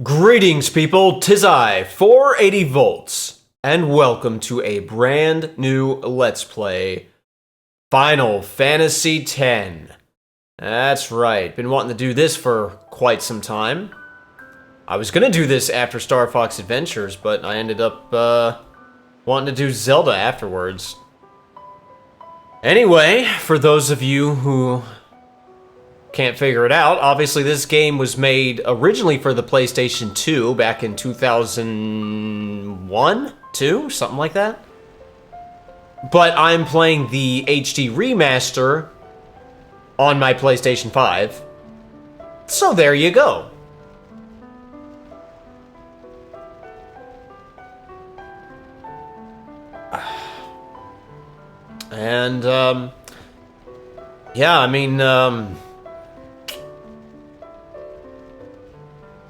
Greetings, people. 'Tis I, 480 volts, and welcome to a brand new Let's Play, Final Fantasy X. That's right, been wanting to do this for quite some time. I was gonna do this after Star Fox Adventures, but I ended up, wanting to do Zelda afterwards. Anyway, for those of you who can't figure it out, obviously this game was made originally for the PlayStation 2 back in 2001? 2? Something like that? But I'm playing the HD remaster on my PlayStation 5. So there you go. And, yeah, I mean,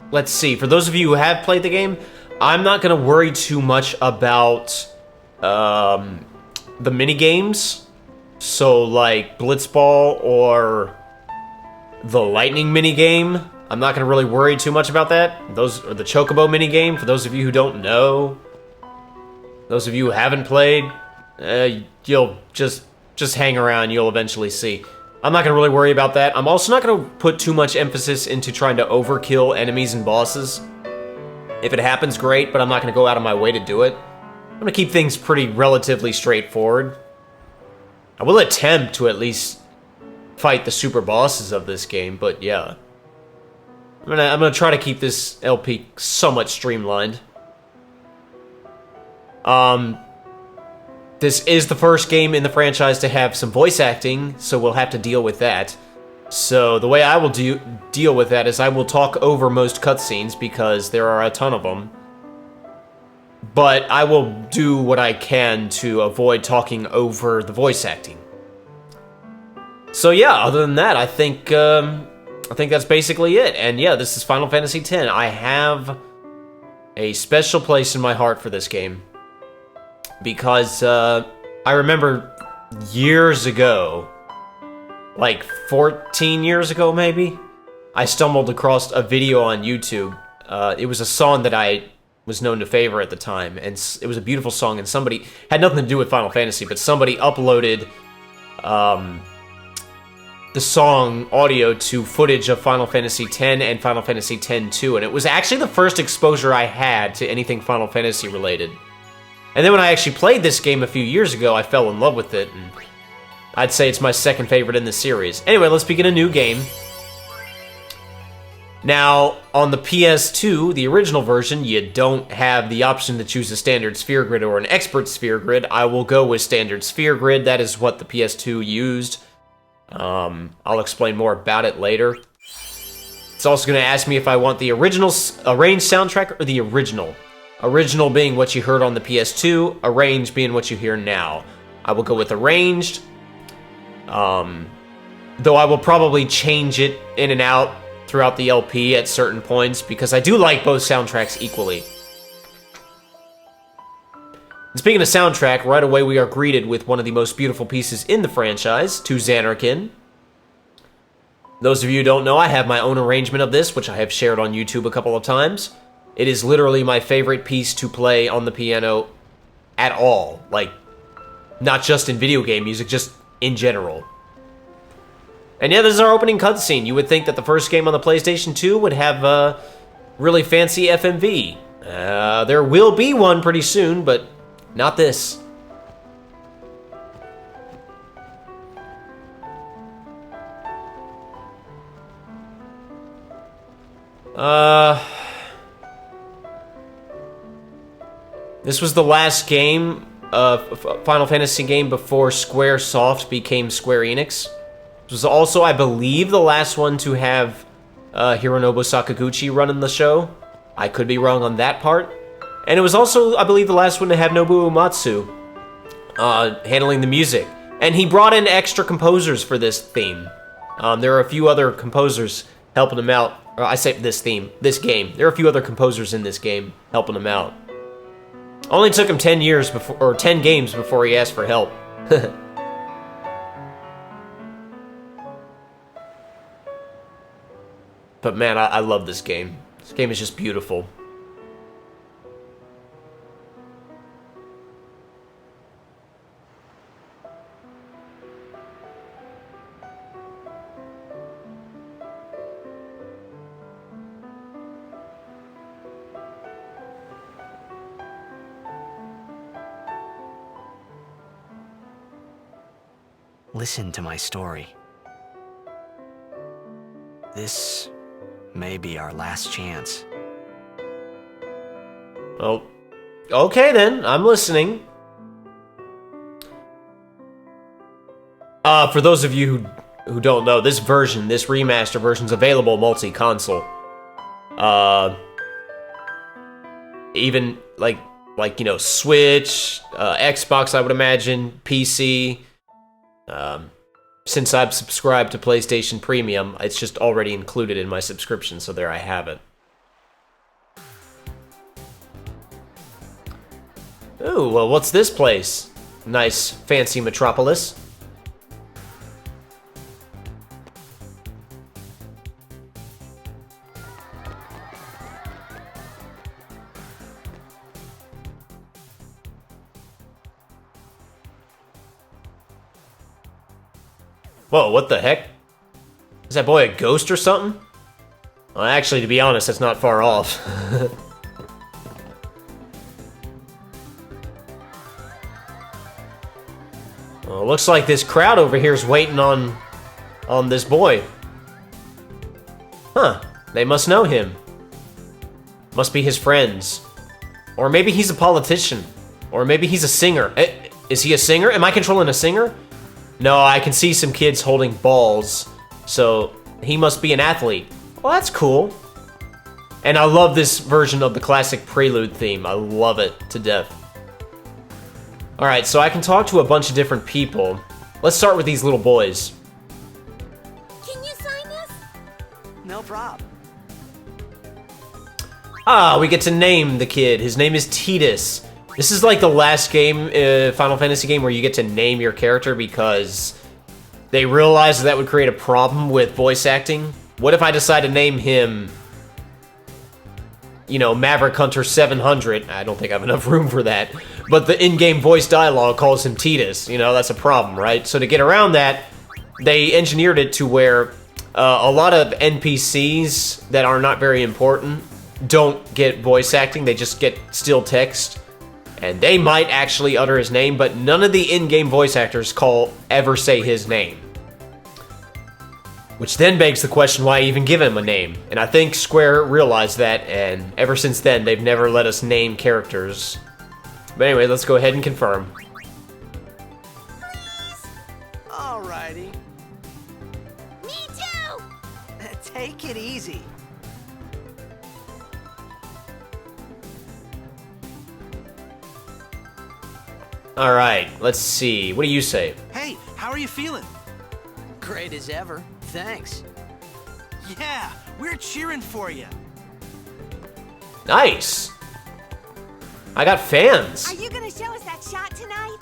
let's see, for those of you who have played the game, I'm not going to worry too much about the mini-games. So, like, Blitzball or the Lightning mini-game, I'm not going to really worry too much about that. Those are the Chocobo mini-game, for those of you who don't know. Those of you who haven't played, you'll just hang around, you'll eventually see. I'm not going to really worry about that. I'm also not going to put too much emphasis into trying to overkill enemies and bosses. If it happens, great, but I'm not going to go out of my way to do it. I'm going to keep things pretty relatively straightforward. I will attempt to at least fight the super bosses of this game, but yeah. I'm gonna try to keep this LP somewhat streamlined. This is the first game in the franchise to have some voice acting, so we'll have to deal with that. So the way I will deal with that is I will talk over most cutscenes because there are a ton of them. But I will do what I can to avoid talking over the voice acting. So yeah, other than that, I think that's basically it. And yeah, this is Final Fantasy X. I have a special place in my heart for this game. Because, I remember years ago, like 14 years ago maybe, I stumbled across a video on YouTube. It was a song that I was known to favor at the time, and it was a beautiful song, and somebody, had nothing to do with Final Fantasy, but somebody uploaded, the song audio to footage of Final Fantasy X and Final Fantasy X-2, and it was actually the first exposure I had to anything Final Fantasy related. And then when I actually played this game a few years ago, I fell in love with it, and I'd say it's my second favorite in the series. Anyway, let's begin a new game. Now, on the PS2, the original version, you don't have the option to choose a standard sphere grid or an expert sphere grid. I will go with standard sphere grid. That is what the PS2 used. I'll explain more about it later. It's also going to ask me if I want the original arranged soundtrack or the original. Original being what you heard on the PS2, arranged being what you hear now. I will go with arranged, though I will probably change it in and out throughout the LP at certain points, because I do like both soundtracks equally. And speaking of soundtrack, right away we are greeted with one of the most beautiful pieces in the franchise, To Xanarkin. Those of you who don't know, I have my own arrangement of this, which I have shared on YouTube a couple of times. It is literally my favorite piece to play on the piano at all. Like, not just in video game music, just in general. And yeah, this is our opening cutscene. You would think that the first game on the PlayStation 2 would have a really fancy FMV. There will be one pretty soon, but not this. This was the last game, Final Fantasy game before Squaresoft became Square Enix. This was also, I believe, the last one to have Hironobu Sakaguchi running the show. I could be wrong on that part. And it was also, I believe, the last one to have Nobuo Uematsu handling the music. And he brought in extra composers for this theme. There are a few other composers helping him out. Or I say this game. There are a few other composers in this game helping him out. Only took him 10 years before, or 10 games before he asked for help. But man, I love this game. This game is just beautiful. Listen to my story. This may be our last chance. Oh, okay then. I'm listening. For those of you who don't know, this remaster version's available multi-console. Even like you know, Switch, Xbox, I would imagine, PC. Since I've subscribed to PlayStation Premium, it's just already included in my subscription, so there I have it. Ooh, well, what's this place? Nice, fancy metropolis. Whoa, what the heck? Is that boy a ghost or something? Well, actually, to be honest, that's not far off. Well, looks like this crowd over here is waiting on this boy. Huh, they must know him. Must be his friends. Or maybe he's a politician. Or maybe he's a singer. Is he a singer? Am I controlling a singer? No, I can see some kids holding balls, so he must be an athlete. Well, that's cool. And I love this version of the classic Prelude theme. I love it to death. Alright, so I can talk to a bunch of different people. Let's start with these little boys. Can you sign this? No problem. Ah, we get to name the kid. His name is Titus. This is like the last game, Final Fantasy game, where you get to name your character because they realized that would create a problem with voice acting. What if I decide to name him, you know, Maverick Hunter 700? I don't think I have enough room for that. But the in-game voice dialogue calls him Titus. You know, that's a problem, right? So to get around that, they engineered it to where a lot of NPCs that are not very important don't get voice acting. They just get still text. And they might actually utter his name, but none of the in-game voice actors ever say his name. Which then begs the question, why even give him a name? And I think Square realized that, and ever since then, they've never let us name characters. But anyway, let's go ahead and confirm. Alrighty. Me too! Take it easy. Alright, let's see. What do you say? Hey, how are you feeling? Great as ever. Thanks. Yeah, we're cheering for you. Nice! I got fans! Are you gonna show us that shot tonight?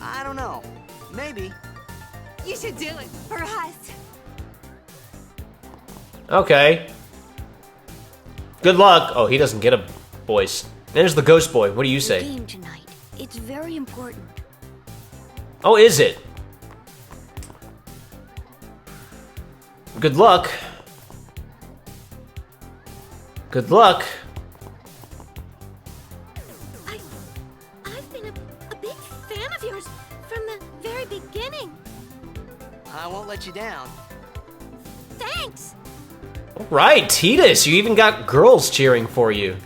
I don't know. Maybe. You should do it for us. Okay. Good luck! Oh, he doesn't get a voice. There's the ghost boy. What do you say? Game tonight. It's very important. Oh, is it? Good luck. Good luck. I've been a big fan of yours from the very beginning. I won't let you down. Thanks. All right, Titus, you even got girls cheering for you.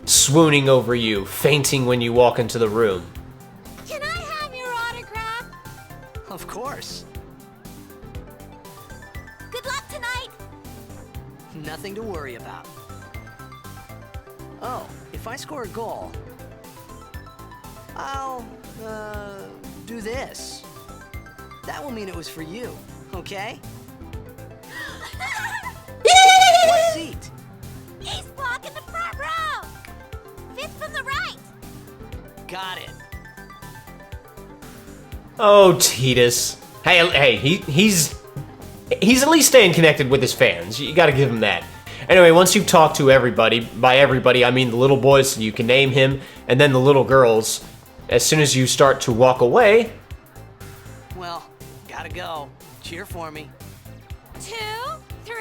Swooning over you, fainting when you walk into the room. Can I have your autograph? Of course. Good luck tonight. Nothing to worry about. Oh, if I score a goal, I'll, do this. That will mean it was for you, okay? What seat? He's blocking the front row. Fifth from the right. Got it. Oh, Titus. Hey, he's at least staying connected with his fans. You gotta give him that. Anyway, once you've talked to everybody, by everybody, I mean the little boys, so you can name him, and then the little girls, as soon as you start to walk away... Well, gotta go. Cheer for me. 2, 3.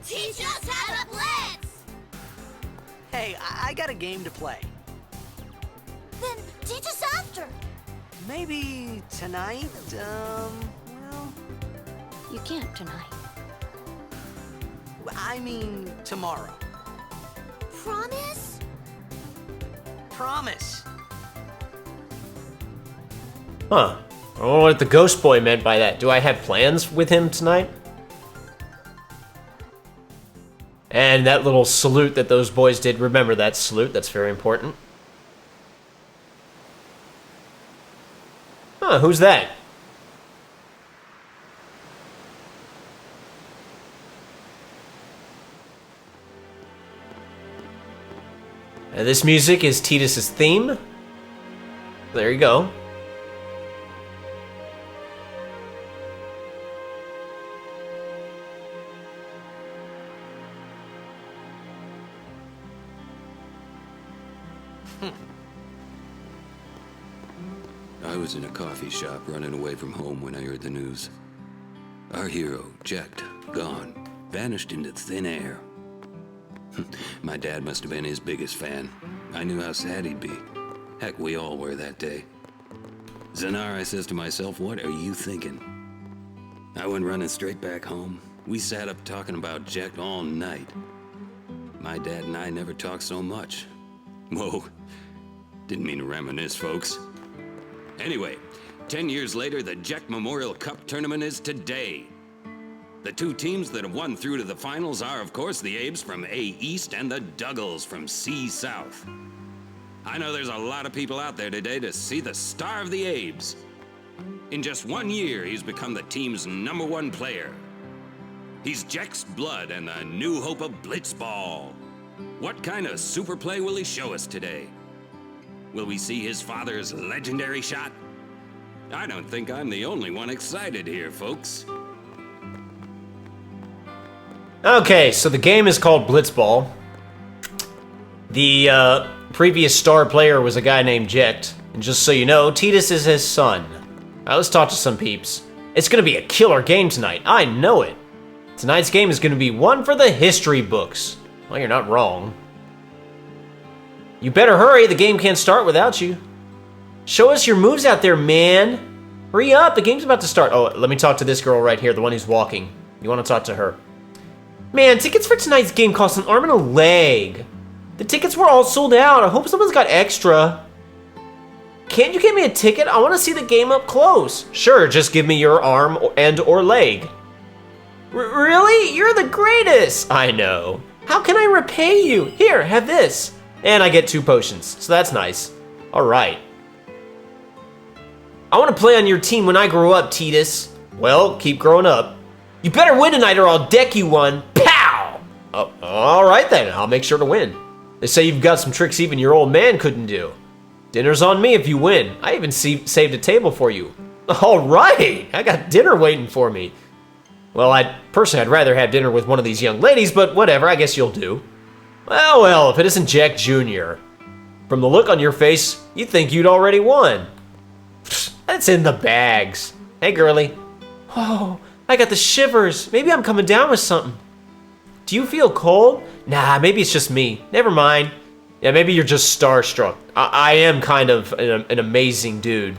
Teach us how to blitz! Hey, I got a game to play. Then teach us after. Maybe tonight, well, You can't tonight. I mean tomorrow. Promise? Promise. Huh. I don't know what the ghost boy meant by that. Do I have plans with him tonight? And that little salute that those boys did, remember that salute, that's very important. Huh, who's that? And this music is Tidus's theme. There you go. I was in a coffee shop running away from home when I heard the news. Our hero, Jecht, gone, vanished into thin air. My dad must have been his biggest fan. I knew how sad he'd be. Heck, we all were that day. Zanar, I says to myself, what are you thinking? I went running straight back home. We sat up talking about Jecht all night. My dad and I never talked so much. Whoa, didn't mean to reminisce, folks. Anyway, 10 years later, the Jecht Memorial Cup tournament is today. The two teams that have won through to the finals are, of course, the Abes from A East and the Duggles from C South. I know there's a lot of people out there today to see the star of the Abes. In just 1 year, he's become the team's #1 player. He's Jecht's blood and the new hope of blitzball. What kind of super play will he show us today? Will we see his father's legendary shot? I don't think I'm the only one excited here, folks. Okay, so the game is called Blitzball. The previous star player was a guy named Jecht. And just so you know, Tidus is his son. Now let's talk to some peeps. It's gonna be a killer game tonight, I know it. Tonight's game is gonna be one for the history books. Well, you're not wrong. You better hurry, the game can't start without you. Show us your moves out there, man. Hurry up, the game's about to start. Oh, let me talk to this girl right here, the one who's walking. You wanna talk to her? Man, tickets for tonight's game cost an arm and a leg. The tickets were all sold out. I hope someone's got extra. Can't you get me a ticket? I want to see the game up close. Sure, just give me your arm and or leg. Really? You're the greatest. I know. How can I repay you? Here, have this. And I get 2 potions, so that's nice. All right. I want to play on your team when I grow up, Tidus. Well, keep growing up. You better win tonight or I'll deck you one. Pow! Oh, all right then, I'll make sure to win. They say you've got some tricks even your old man couldn't do. Dinner's on me if you win. I even saved a table for you. All right, I got dinner waiting for me. Well, I'd rather have dinner with one of these young ladies, but whatever, I guess you'll do. Well, if it isn't Jecht Jr. From the look on your face, you'd think you'd already won. That's in the bags. Hey, girlie. Oh, I got the shivers. Maybe I'm coming down with something. Do you feel cold? Nah, maybe it's just me. Never mind. Yeah, maybe you're just starstruck. I am kind of an amazing dude.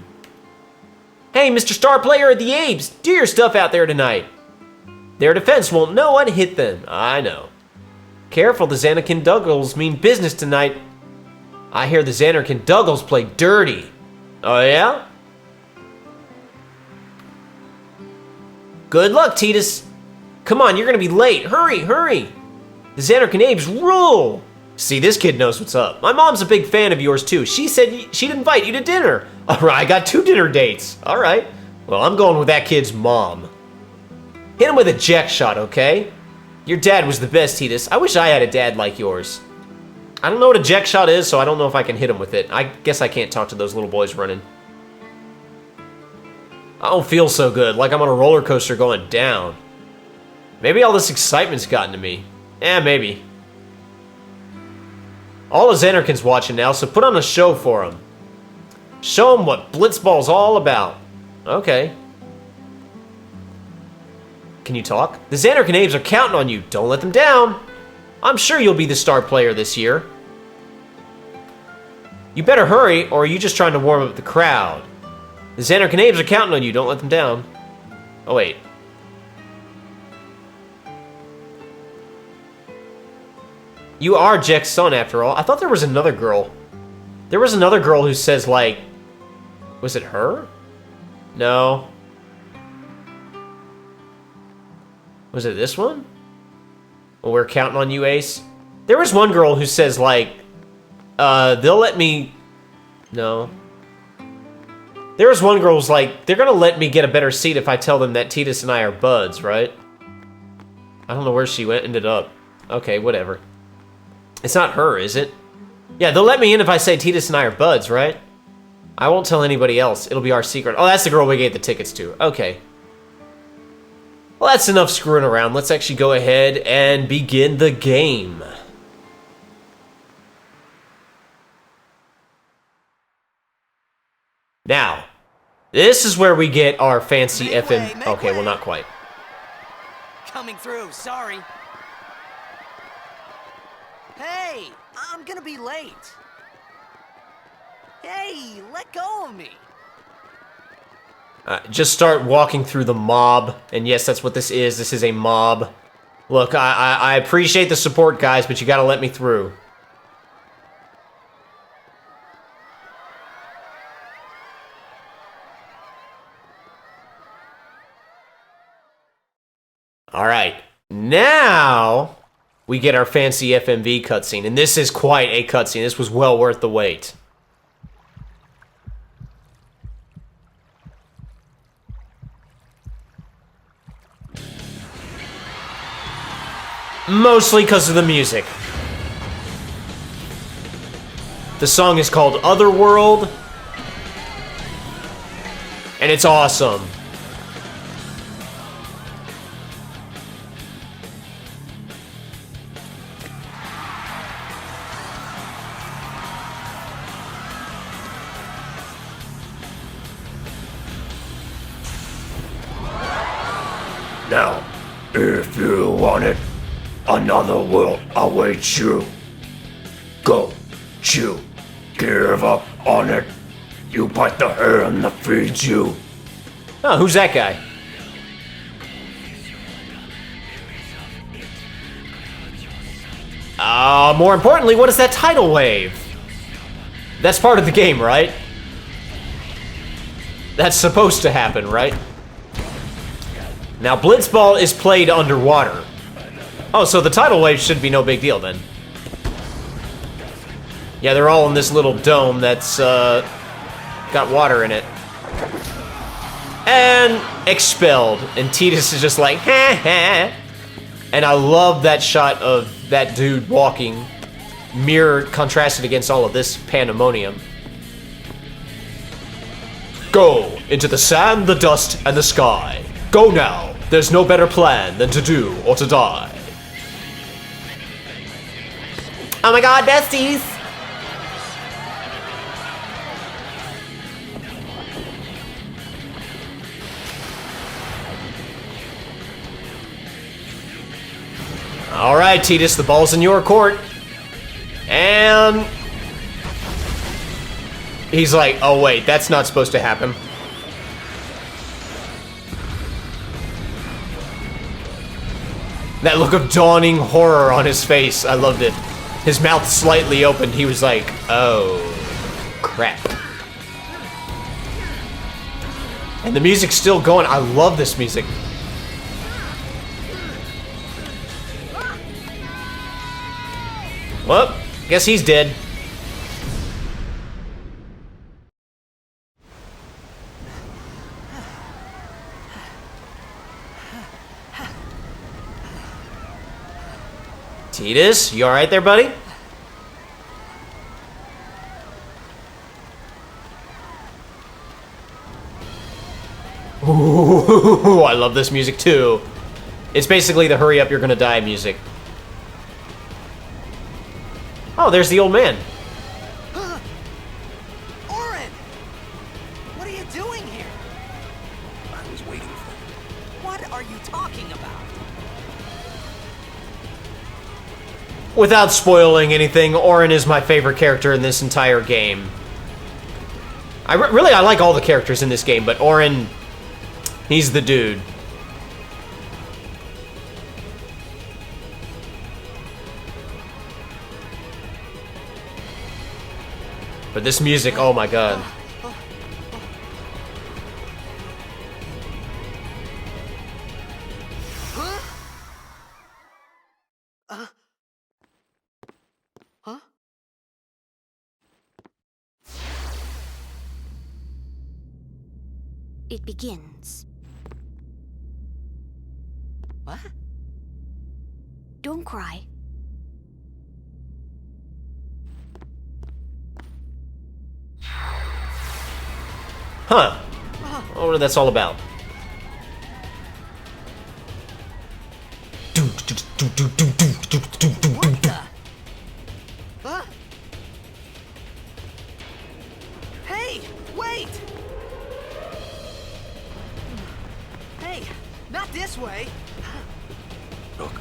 Hey, Mr. Star Player of the Abes, do your stuff out there tonight. Their defense won't know what hit them. I know. Careful, the Xanarkin Duggles mean business tonight. I hear the Xanarkin Duggles play dirty. Oh, yeah? Good luck, Tidus. Come on, you're gonna be late. Hurry, hurry. The Xanarkin Abes rule. See, this kid knows what's up. My mom's a big fan of yours, too. She said she'd invite you to dinner. All right, I got 2 dinner dates. All right. Well, I'm going with that kid's mom. Hit him with a Jecht shot, okay? Your dad was the best, Tidus. I wish I had a dad like yours. I don't know what a Jecht shot is, so I don't know if I can hit him with it. I guess I can't talk to those little boys running. I don't feel so good, like I'm on a roller coaster going down. Maybe all this excitement's gotten to me. Yeah, maybe. All the Xanarkins watching now, so put on a show for them. Show them what Blitzball's all about. Okay. Can you talk? The Xanarkin Aves are counting on you. Don't let them down. I'm sure you'll be the star player this year. You better hurry, or are you just trying to warm up the crowd? The Xanarkin Aves are counting on you. Don't let them down. Oh, wait. You are Jack's son, after all. I thought there was another girl. There was another girl who says, like... Was it her? No. Was it this one? Well, we're counting on you, Ace. There was one girl who says, like... they'll let me... No. There was one girl who's like, they're gonna let me get a better seat if I tell them that Tidus and I are buds, right? I don't know where she ended up. Okay, whatever. It's not her, is it? Yeah, they'll let me in if I say Tidus and I are buds, right? I won't tell anybody else. It'll be our secret. Oh, that's the girl we gave the tickets to. Okay. Well, that's enough screwing around. Let's actually go ahead and begin the game. Now, this is where we get our fancy FM... Okay, well, not quite. Coming through, sorry. Hey, I'm gonna be late. Hey, let go of me. Just start walking through the mob. And yes, that's what this is. This is a mob. Look, I appreciate the support, guys, but you gotta let me through. Alright, now we get our fancy FMV cutscene, and this is quite a cutscene. This was well worth the wait. Mostly because of the music. The song is called Otherworld, and it's awesome. Now, if you want it, another world awaits you. Go, chew, give up on it. You bite the hand that feeds you. Oh, who's that guy? More importantly, what is that tidal wave? That's part of the game, right? That's supposed to happen, right? Now, Blitzball is played underwater. Oh, so the tidal wave should be no big deal, then. Yeah, they're all in this little dome that's, got water in it. And expelled. And Tidus is just like, ha ha. And I love that shot of that dude walking, mirror contrasted against all of this pandemonium. Go into the sand, the dust, and the sky. Go now. There's no better plan than to do or to die. Oh my god, besties! Alright, Tidus, the ball's in your court. And... he's like, oh wait, that's not supposed to happen. That look of dawning horror on his face, I loved it. His mouth slightly opened, he was like, oh, crap. And the music's still going, I love this music. Well, guess he's dead. Tidus, you alright there, buddy? Ooh, I love this music too. It's basically the hurry up, you're gonna die music. Oh, there's the old man. Orin! What are you doing here? I was waiting for you. What are you talking about? Without spoiling anything, Orin is my favorite character in this entire game. I like all the characters in this game, but Orin, he's the dude. But this music, oh my god. Huh? It begins. What? Don't cry. Huh. I wonder what that's all about. What the? Huh? Hey, wait! Hey, not this way. Look.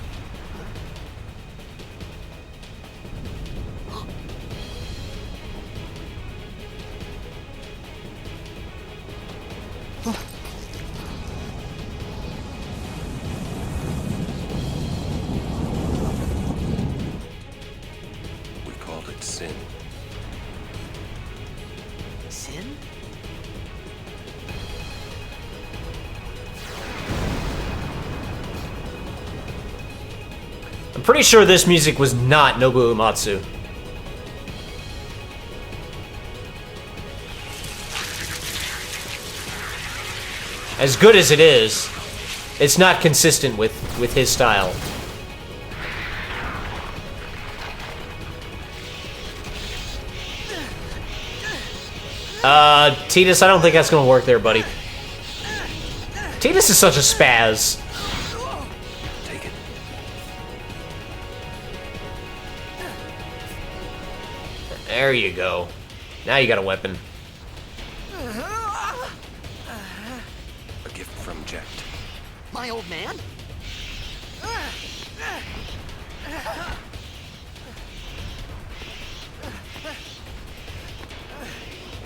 We called it sin. Sin? I'm pretty sure this music was not Nobuo Uematsu. As good as it is, it's not consistent with his style. Titus, I don't think that's gonna work there, buddy. Titus is such a spaz. Take it. There you go. Now you got a weapon. A gift from Jet. My old man?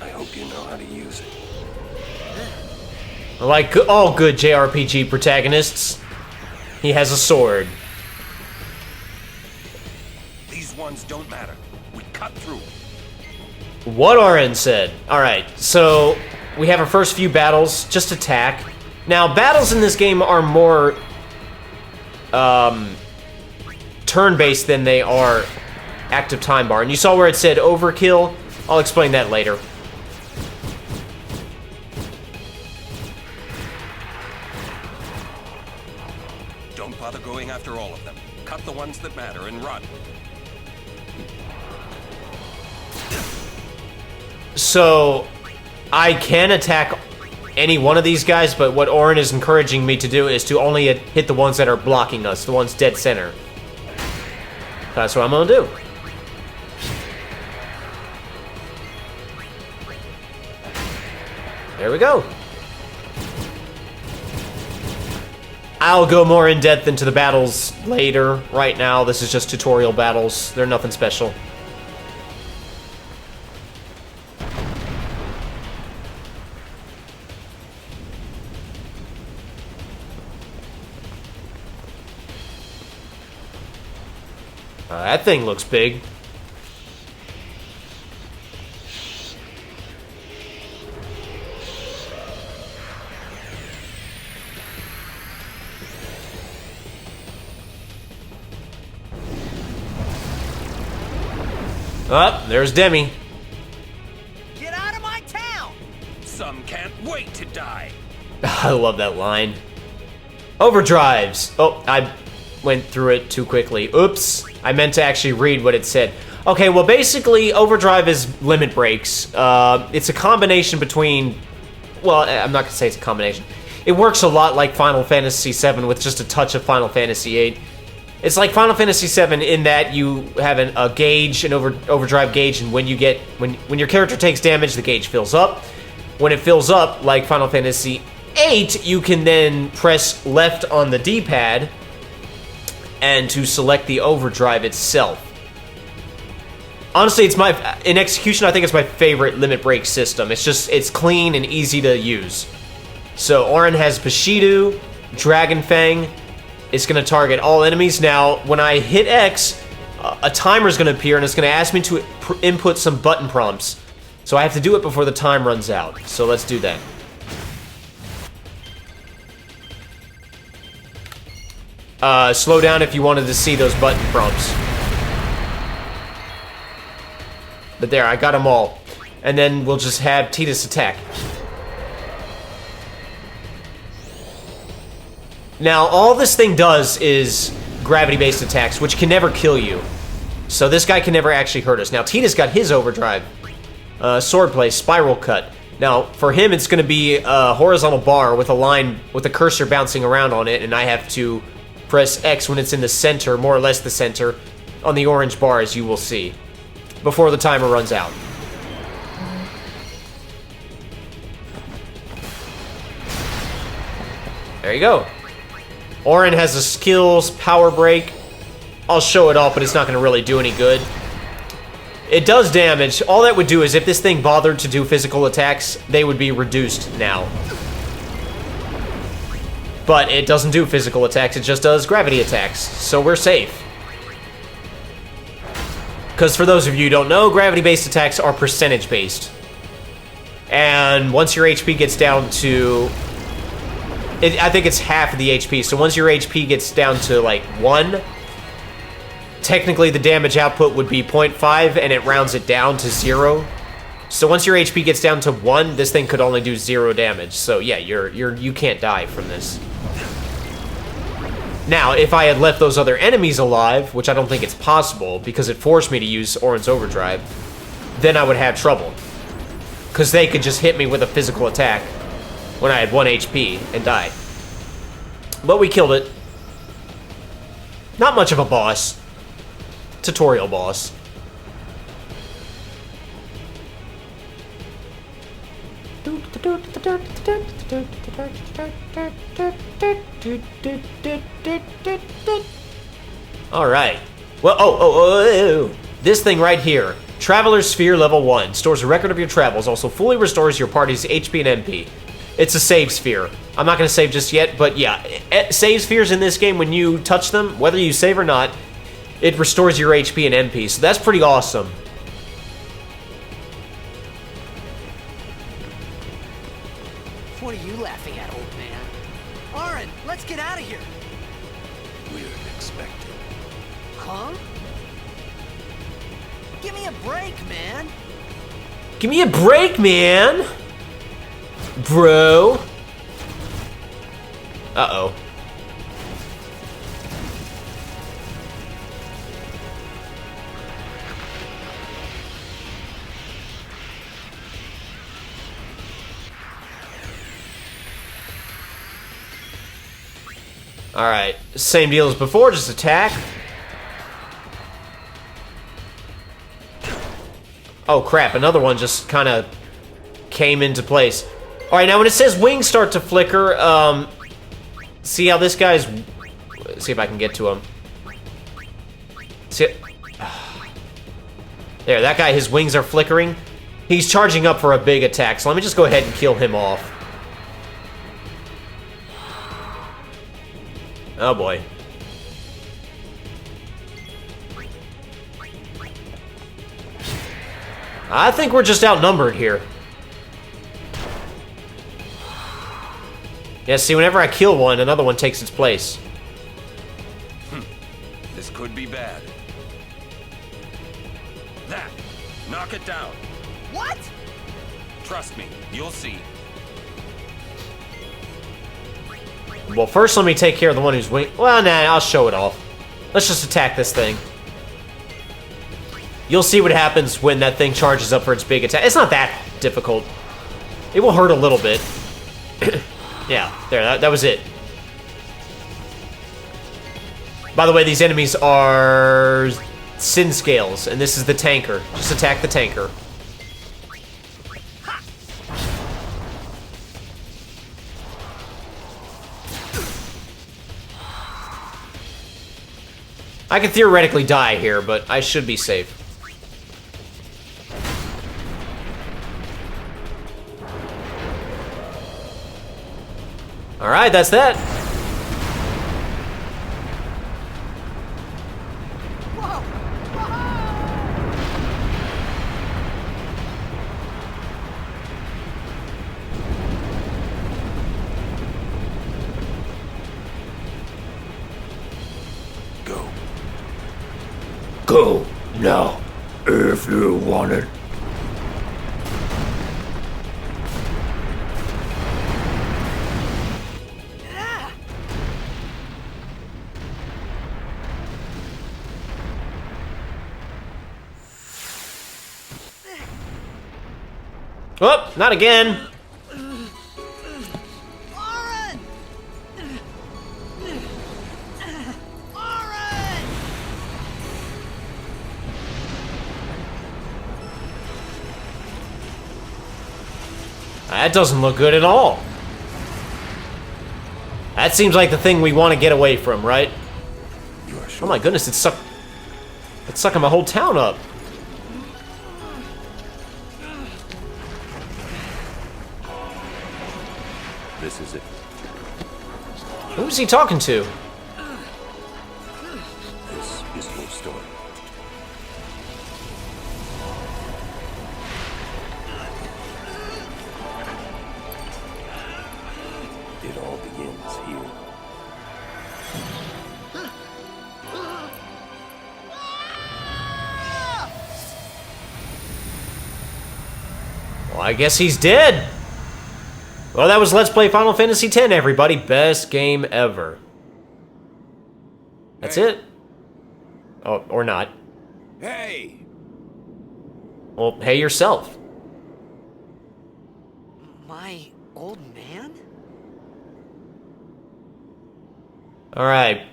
I hope you know how to use it. Like all good JRPG protagonists, he has a sword. These ones don't matter. We cut through. What Orin said. Alright, so we have our first few battles, just attack. Now, battles in this game are more turn-based than they are active time bar. And you saw where it said overkill? I'll explain that later. Don't bother going after all of them. Cut the ones that matter and run. So, I can attack any one of these guys, but what Orin is encouraging me to do is to only hit the ones that are blocking us, the ones dead center. That's what I'm gonna do. There we go. I'll go more in depth into the battles later. Right now, this is just tutorial battles. They're nothing special. That thing looks big. Oh, there's Demi. Get out of my town! Some can't wait to die. I love that line. Overdrives. Oh, I went through it too quickly. Oops. I meant to actually read what it said. Okay, well, basically, overdrive is limit breaks. It's a combination between... Well, I'm not going to say it's a combination. It works a lot like Final Fantasy VII with just a touch of Final Fantasy VIII. It's like Final Fantasy VII in that you have a gauge, an overdrive gauge, and when your character takes damage, the gauge fills up. When it fills up, like Final Fantasy VIII, you can then press left on the D-pad and to select the overdrive itself. Honestly, in execution, I think it's my favorite limit break system. It's clean and easy to use. So Auron has Bushido, Dragon Fang. It's going to target all enemies. Now, when I hit X, a timer is going to appear, and it's going to ask me to input some button prompts. So I have to do it before the time runs out. So let's do that. Slow down if you wanted to see those button prompts. But there, I got them all. And then we'll just have Tidus attack. Now, all this thing does is gravity-based attacks, which can never kill you. So this guy can never actually hurt us. Now, Tidus got his overdrive. Swordplay, Spiral Cut. Now, for him, it's going to be a horizontal bar with a line, with a cursor bouncing around on it, and I have to press X when it's in the center, more or less the center, on the orange bar, as you will see, before the timer runs out. There you go. Auron has a skills power break. I'll show it off, but it's not going to really do any good. It does damage. All that would do is if this thing bothered to do physical attacks, they would be reduced now. But it doesn't do physical attacks, it just does gravity attacks, so we're safe. Because for those of you who don't know, gravity-based attacks are percentage-based. And once your HP gets down to... I think it's half of the HP, so once your HP gets down to, like, 1, technically the damage output would be 0.5, and it rounds it down to 0. So once your HP gets down to 1, this thing could only do 0 damage. So yeah, you can't die from this. Now, if I had left those other enemies alive, which I don't think it's possible, because it forced me to use Auron's Overdrive, then I would have trouble. Because they could just hit me with a physical attack when I had 1 HP and die. But we killed it. Not much of a boss. Tutorial boss. Alright. Well, oh. This thing right here. Traveler's Sphere level 1. Stores a record of your travels. Also fully restores your party's HP and MP. It's a save sphere. I'm not going to save just yet, but yeah. Save spheres in this game, when you touch them, whether you save or not, it restores your HP and MP. So that's pretty awesome. What are you laughing at, old man? Auron, let's get out of here. We're expected. Huh? Give me a break, man. Give me a break, man! Bro. Uh-oh. Alright, same deal as before, just attack. Oh crap, another one just kind of came into place. Alright, now when it says wings start to flicker, see how this guy's... Let's see if I can get to him. See it? There, that guy, his wings are flickering. He's charging up for a big attack, so let me just go ahead and kill him off. Oh boy. I think we're just outnumbered here. Yeah, see, whenever I kill one, another one takes its place. This could be bad. That! Knock it down. What? Trust me, you'll see. Well, first let me take care of the one who's wing. Well, nah, I'll show it off. Let's just attack this thing. You'll see what happens when that thing charges up for its big attack. It's not that difficult. It will hurt a little bit. Yeah, there, that was it. By the way, these enemies are sin scales, and this is the tanker. Just attack the tanker. I can theoretically die here, but I should be safe. Alright, that's that. Go. Go now, if you want it. Oh, not again. Oren! Oren! That doesn't look good at all. That seems like the thing we want to get away from, right? You are Oh sure? my goodness, it's sucking my whole town up. This is it. Who's he talking to? This is your story. It all begins here. Well, I guess he's dead. Well, that was Let's Play Final Fantasy X, everybody. Best game ever. That's it. Oh, or not. Hey! Well, hey yourself. My old man? Alright.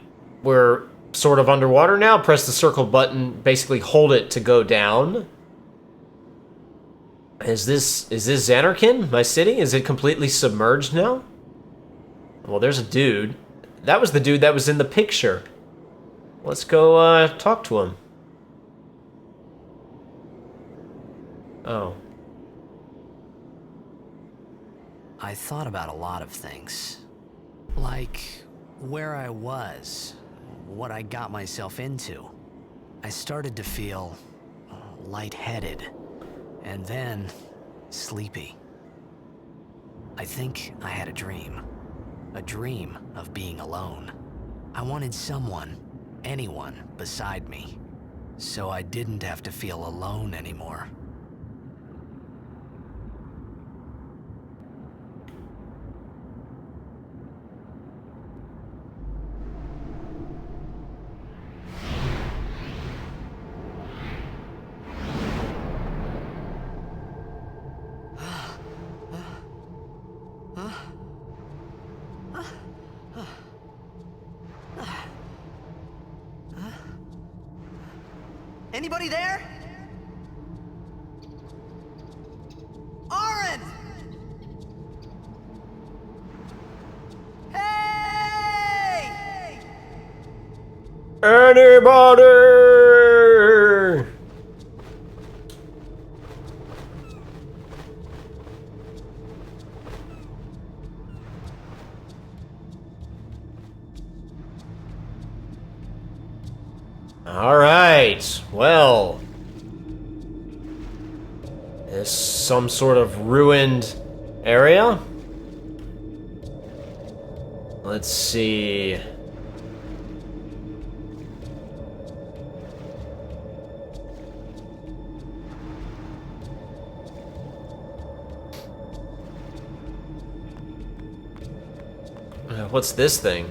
We're sort of underwater now. Press the circle button. Basically hold it to go down. Is this Xanarkin, my city? Is it completely submerged now? Well, there's a dude. That was the dude that was in the picture. Let's go talk to him. Oh. I thought about a lot of things. Like where I was, what I got myself into. I started to feel lightheaded. And then, sleepy. I think I had a dream of being alone. I wanted someone, anyone, beside me, so I didn't have to feel alone anymore. Anybody there? Oren! Hey! Anybody? All right. Well, it's some sort of ruined area. Let's see. What's this thing?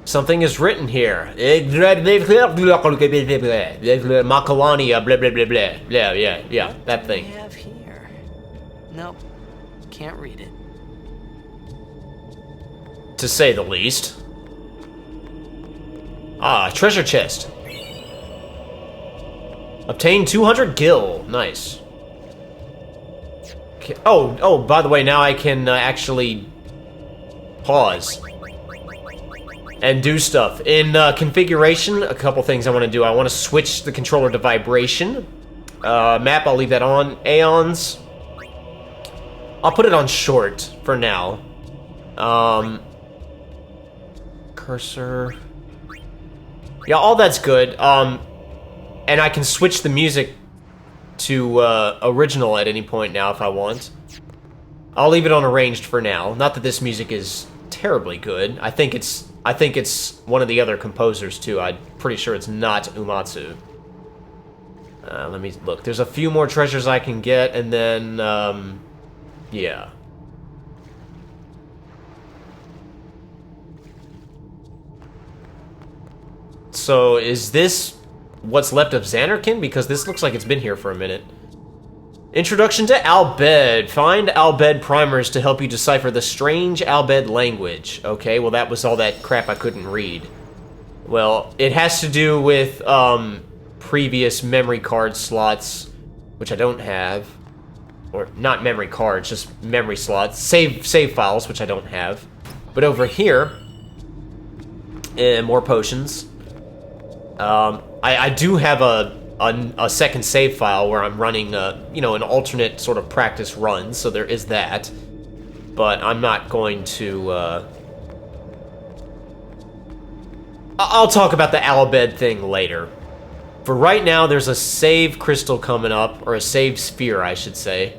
Something is written here. Makalania, blah, blah, blah, blah. Yeah, that What do thing. we have here? Nope, can't read it. To say the least. Ah, treasure chest. Obtain 200 gil. Nice. Okay. Oh, by the way, now I can actually pause and do stuff. In configuration, a couple things I want to do. I want to switch the controller to vibration. Map, I'll leave that on. Aeons, I'll put it on short for now. Cursor. Yeah, all that's good. And I can switch the music to original at any point now if I want. I'll leave it on arranged for now. Not that this music is terribly good. I think it's one of the other composers too. I'm pretty sure it's not Umatsu. Let me look. There's a few more treasures I can get, and then yeah. So is this what's left of Xanarkin? Because this looks like it's been here for a minute. Introduction to Albed. Find Albed primers to help you decipher the strange Albed language. Okay, well that was all that crap I couldn't read. Well, it has to do with previous memory card slots, which I don't have. Or not memory cards, just memory slots. Save files, which I don't have. But over here, more potions. I do have a second save file where I'm running, you know, an alternate sort of practice run, so there is that. But I'm not going to, I'll talk about the Albed thing later. For right now, there's a save crystal coming up, or a save sphere, I should say.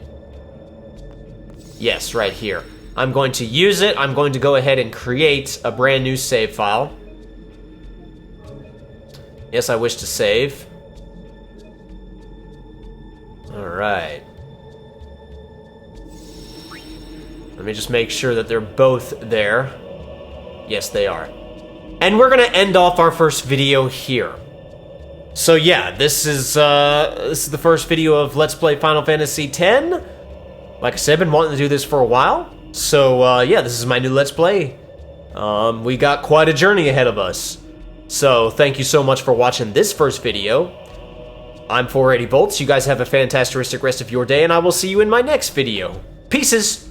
Yes, right here. I'm going to use it. I'm going to go ahead and create a brand new save file. Yes, I wish to save. Alright. Let me just make sure that they're both there. Yes, they are. And we're gonna end off our first video here. So yeah, this is the first video of Let's Play Final Fantasy X. Like I said, I've been wanting to do this for a while. So yeah, this is my new Let's Play. We got quite a journey ahead of us. So thank you so much for watching this first video. I'm 480 Volts. You guys have a fantastic rest of your day, and I will see you in my next video. Peaces!